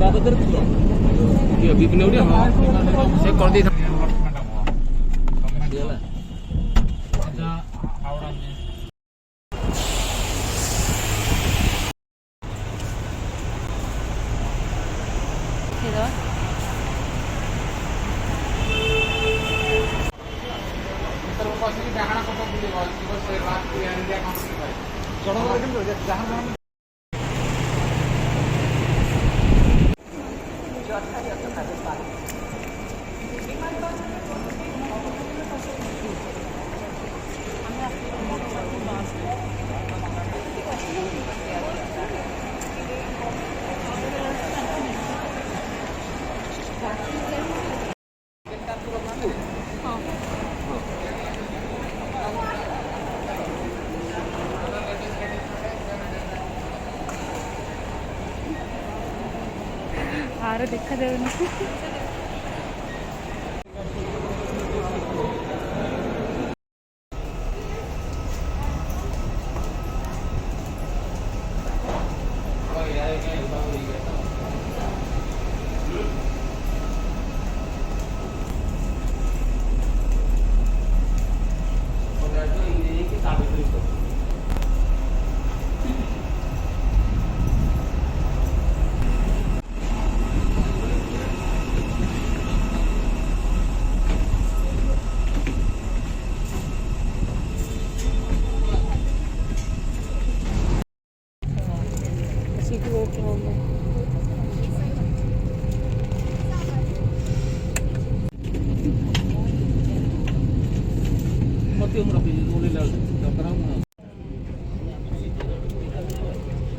Iya, bikin udah. Saya kalau di iyalah. Ada aurannya. Gitu. Terus ini jangan aku mau beli kalau itu saya waktu yang dia mau beli. Jangan lagi dulu, jangan. आरो देखा जाए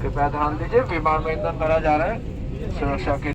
कृपया ध्यान दीजिए, विमान में ईंधन भरा जा रहा है सुरक्षा के।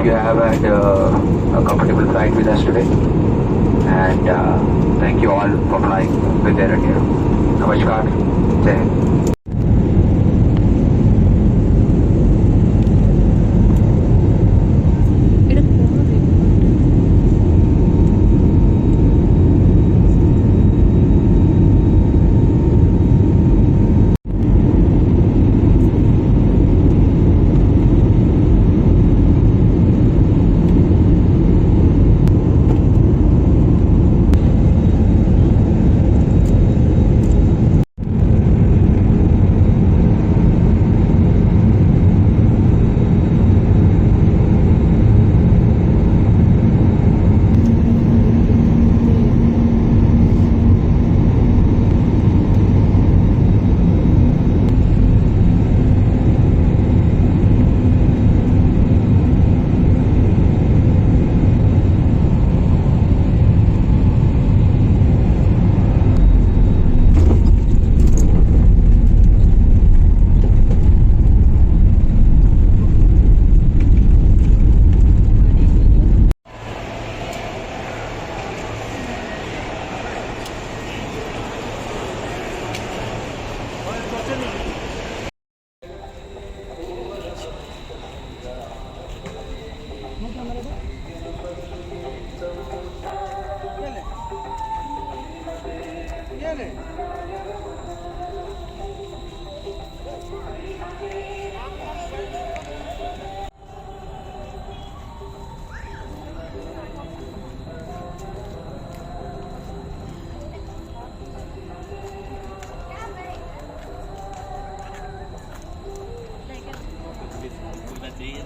You have had a comfortable flight with us today, and thank you all for flying with Air India. Namaskar, Jai Hind.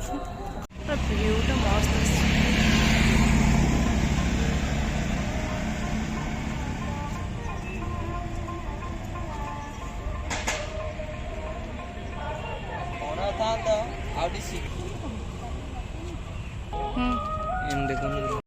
ভিউটা মস্ত আসছে। ଦେଖନ୍ତୁ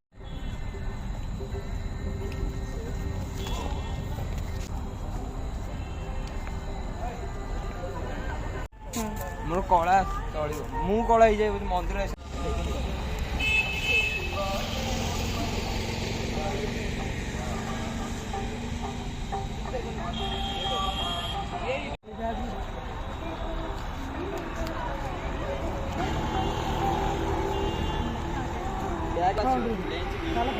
ମୋର କଳା ଚଳିବ, ମୁଁ କଳା ହେଇଯାଏ ବୋଲି ମନ୍ଦିର చాలా